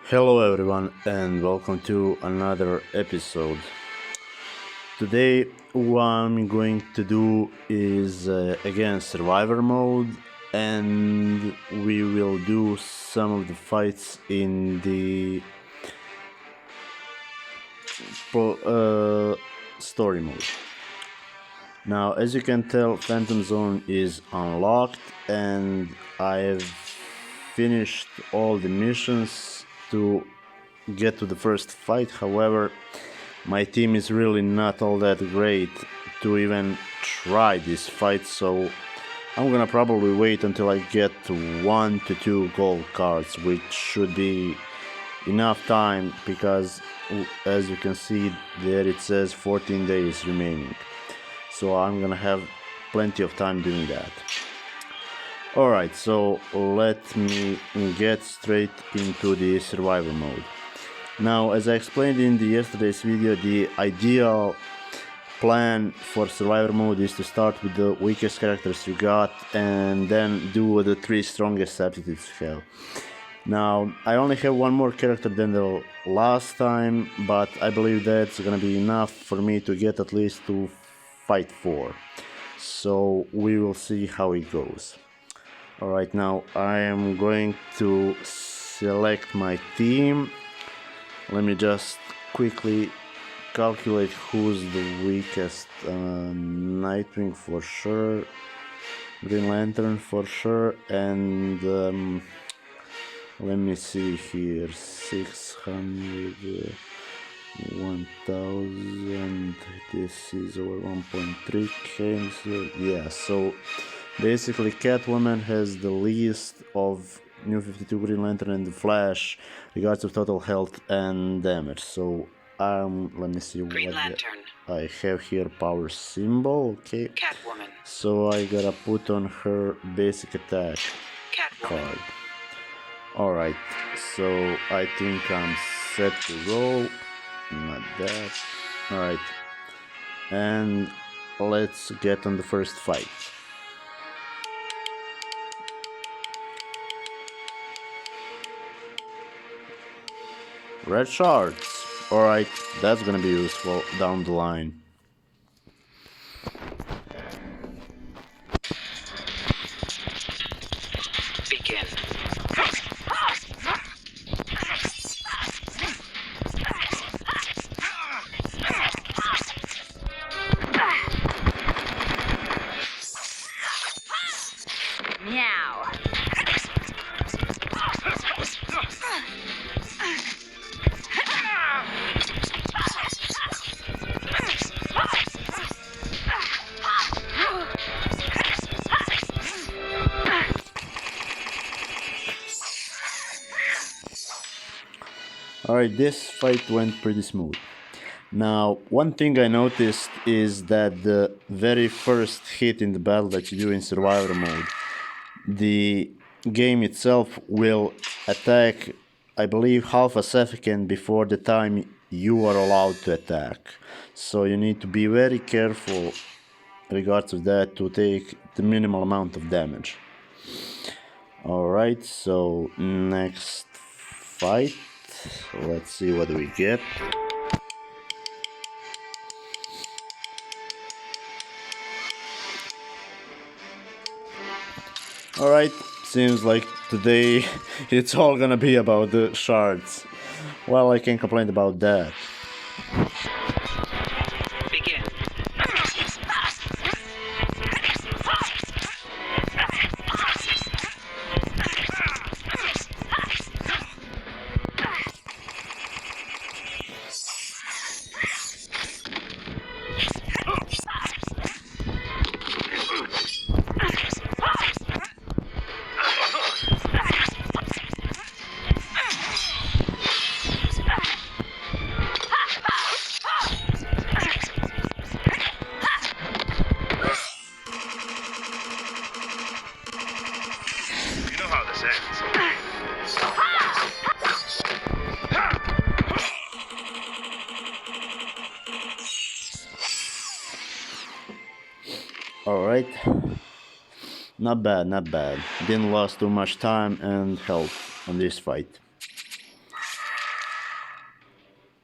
Hello, everyone, and welcome to another episode. Today, what I'm going to do is again survivor mode, and we will do some of the fights in the story mode. Now, as you can tell, Phantom Zone is unlocked, and I've finished all the missions to get to the first fight. However, my team is really not all that great to even try this fight, so I'm gonna probably wait until I get to 1 to 2 gold cards, which should be enough time because as you can see there it says 14 days remaining. So I'm gonna have plenty of time doing that. Alright, so let me get straight into the survivor mode. Now, as I explained in yesterday's video, the ideal plan for survivor mode is to start with the weakest characters you got and then do the 3 strongest aptitudes you have. Now, I only have one more character than the last time, but I believe that's gonna be enough for me to get at least to fight 4. So we will see how it goes. Alright, now I am going to select my team. Let me just quickly calculate who's the weakest. Nightwing for sure, Green Lantern for sure, and let me see here, 600, 1000, this is over 1.3k, so yeah, so basically Catwoman has the least of New 52, Green Lantern, and the Flash regards to total health and damage. So let me see Green what Lantern. I have here. Power symbol, okay. Catwoman. So I gotta put on her basic attack Catwoman. card. Alright, so I think I'm set to go. Not that. Alright. And let's get on the first fight. Red shards. Alright, that's gonna be useful down the line. Begin. Meow. Alright, this fight went pretty smooth. Now, one thing I noticed is that the very first hit in the battle that you do in survivor mode, the game itself will attack, I believe, half a second before the time you are allowed to attack. So you need to be very careful regards to that to take the minimal amount of damage. Alright, so next fight. Let's see what we get. Alright, seems like today it's all gonna be about the shards. Well, I can't complain about that. Begin. You know how this ends. Alright. Not bad, not bad. Didn't lose too much time and health on this fight.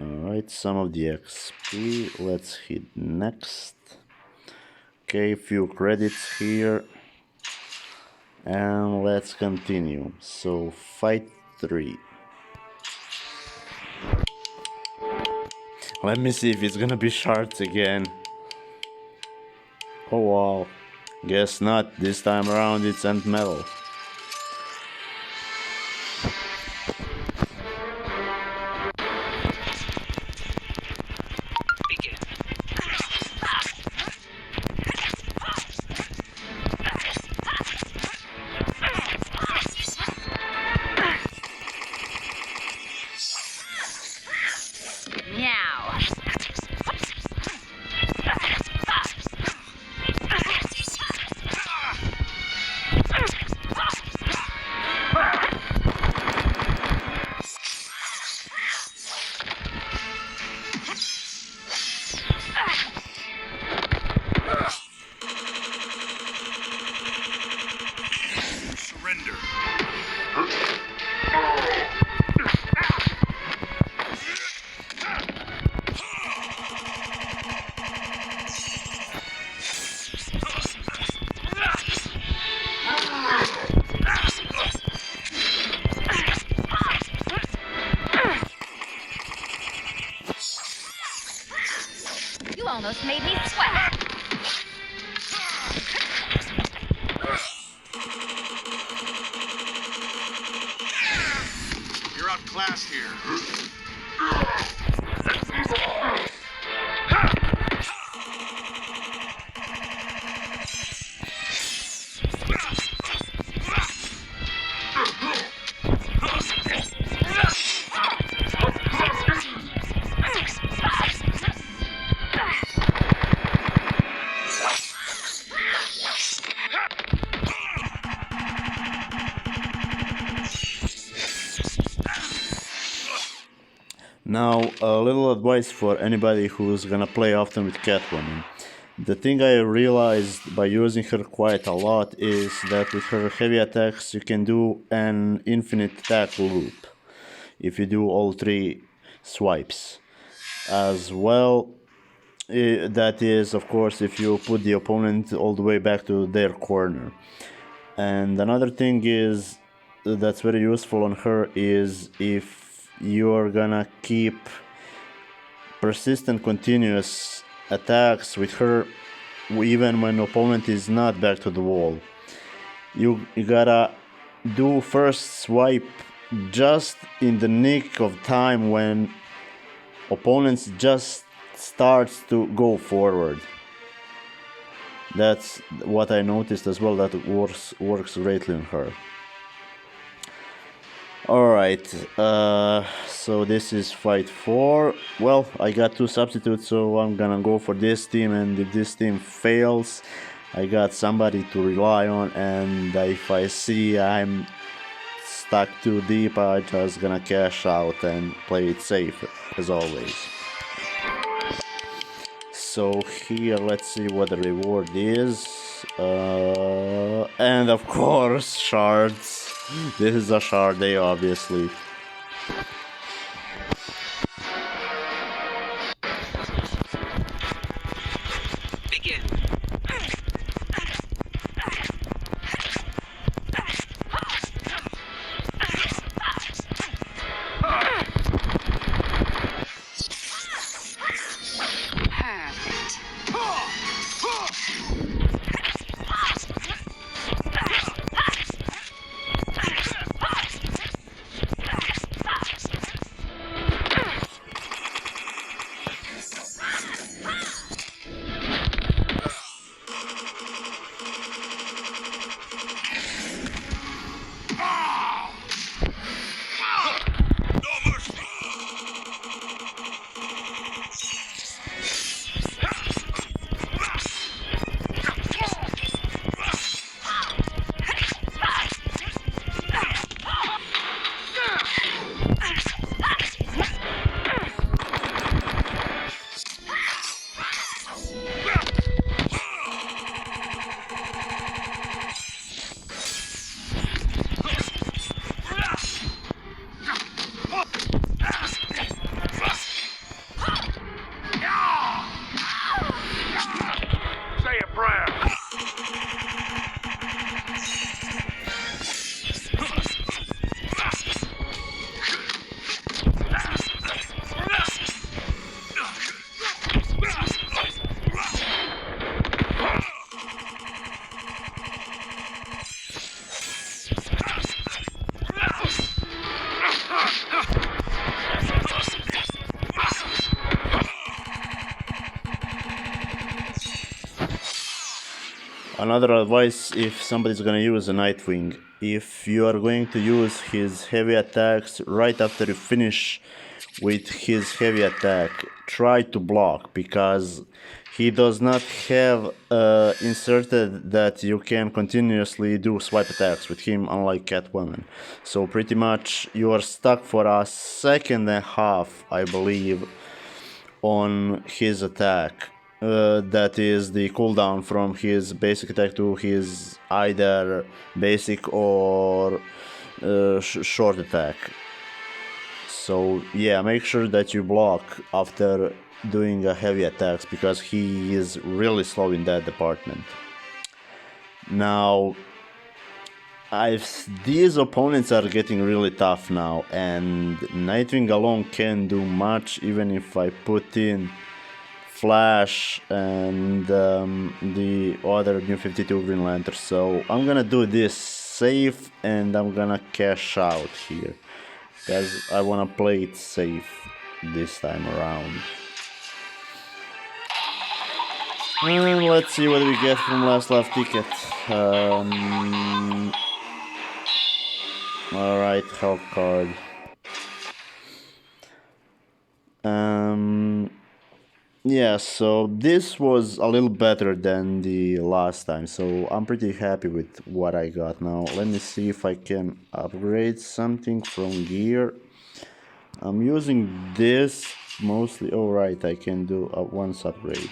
Alright, some of the XP. Let's hit next. Okay, few credits here. And let's continue. So, fight 3. Let me see if it's gonna be shards again. Oh wow. Guess not. This time around it's end metal. Begin. Now. Surrender. You almost made me sweat. You're outclassed here. Now, a little advice for anybody who's gonna play often with Catwoman. The thing I realized by using her quite a lot is that with her heavy attacks you can do an infinite attack loop if you do all 3 swipes. As well, that is of course if you put the opponent all the way back to their corner. And another thing is that's very useful on her is if you're gonna keep persistent continuous attacks with her even when opponent is not back to the wall. You gotta do first swipe just in the nick of time when opponents just starts to go forward. That's what I noticed as well, that works greatly on her. Alright, so this is fight 4. Well, I got 2 substitutes, so I'm gonna go for this team, and if this team fails, I got somebody to rely on, and if I see I'm stuck too deep, I'm just gonna cash out and play it safe, as always. So here, let's see what the reward is. And of course, shards. This is a shard day, obviously. Begin. Perfect. Another advice if somebody's gonna use a Nightwing, if you are going to use his heavy attacks right after you finish with his heavy attack, try to block, because he does not have inserted that you can continuously do swipe attacks with him, unlike Catwoman. So pretty much you are stuck for a second and a half, I believe, on his attack. That is the cooldown from his basic attack to his either basic or short attack. So yeah, make sure that you block after doing a heavy attacks, because he is really slow in that department. Now, these opponents are getting really tough now, and Nightwing alone can't do much, even if I put in Flash and the other New 52 Green Lantern. So I'm gonna do this safe, and I'm gonna cash out here, because I wanna play it safe this time around. And let's see what we get from last left ticket. Alright, health card. Yeah, so this was a little better than the last time, so I'm pretty happy with what I got now. Let me see if I can upgrade something from gear. I'm using this mostly. Oh right, I can do a once upgrade.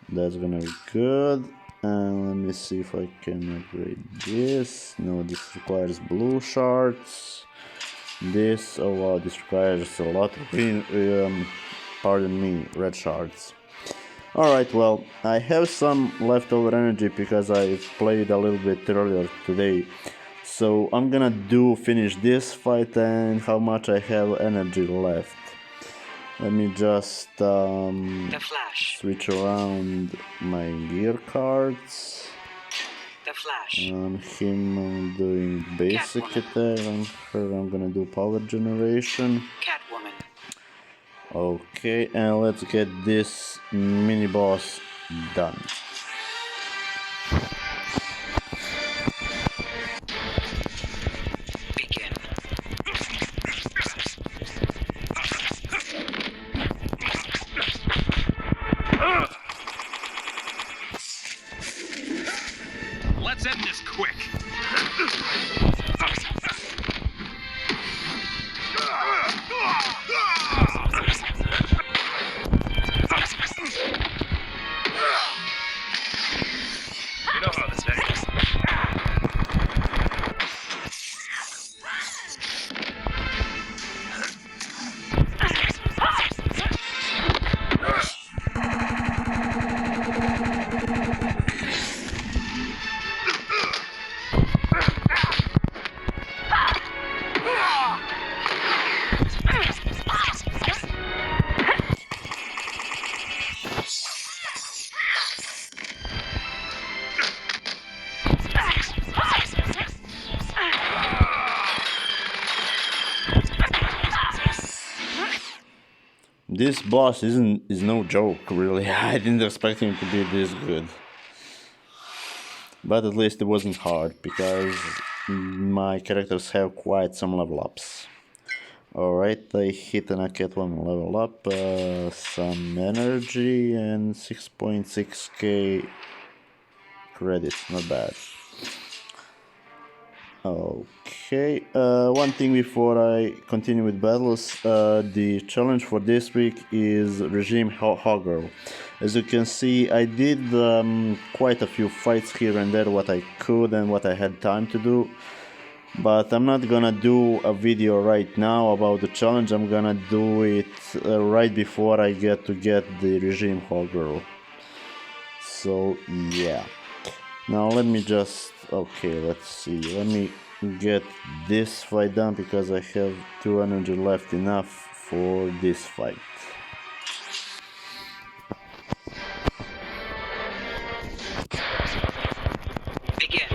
That's gonna be good. And let me see if I can upgrade this. No, this requires blue shards. This, oh wow, this requires a lot of green, pardon me, red shards. Alright, well, I have some leftover energy because I played a little bit earlier today. So I'm gonna finish this fight, and how much I have energy left. Let me just The Flash. switch around my gear cards. The Flash. Him doing basic attack. I'm gonna do power generation. Catwoman. Okay, and let's get this mini boss done. Begin. Let's end this quick. You know how this ends. This boss is no joke, really. I didn't expect him to be this good. But at least it wasn't hard, because my characters have quite some level ups. Alright, I hit an Catwoman level up, some energy and 6.6k credits, not bad. Okay, one thing before I continue with battles, the challenge for this week is Regime Hogger. As you can see, I did quite a few fights here and there, what I could and what I had time to do. But I'm not gonna do a video right now about the challenge. I'm gonna do it right before I get the Regime Hogger. So yeah. Now let me just, okay, let's see, let me get this fight done, because I have 2 energy left, enough for this fight. Begin.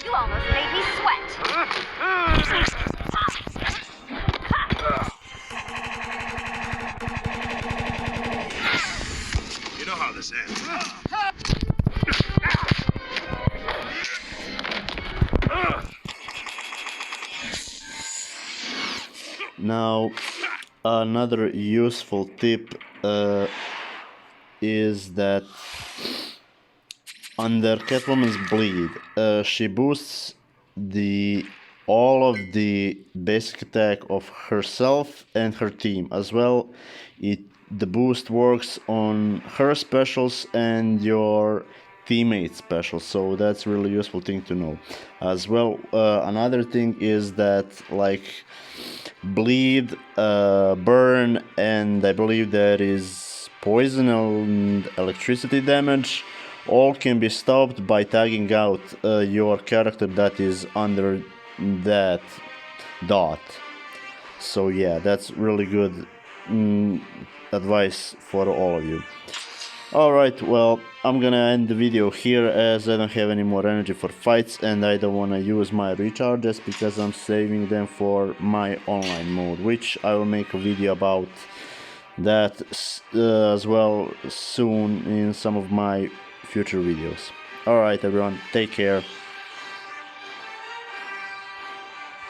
You almost made me sweat. You know how this ends. Now, another useful tip is that under Catwoman's bleed, she boosts all of the basic attack of herself and her team as well. The boost works on her specials and your teammate specials, so that's really useful thing to know as well. Another thing is that like bleed, burn, and I believe there is poison and electricity damage, all can be stopped by tagging out your character that is under that dot. So yeah, that's really good advice for all of you. Alright, well, I'm gonna end the video here as I don't have any more energy for fights and I don't wanna use my recharges because I'm saving them for my online mode, which I will make a video about that as well soon in some of my future videos. Alright everyone, take care.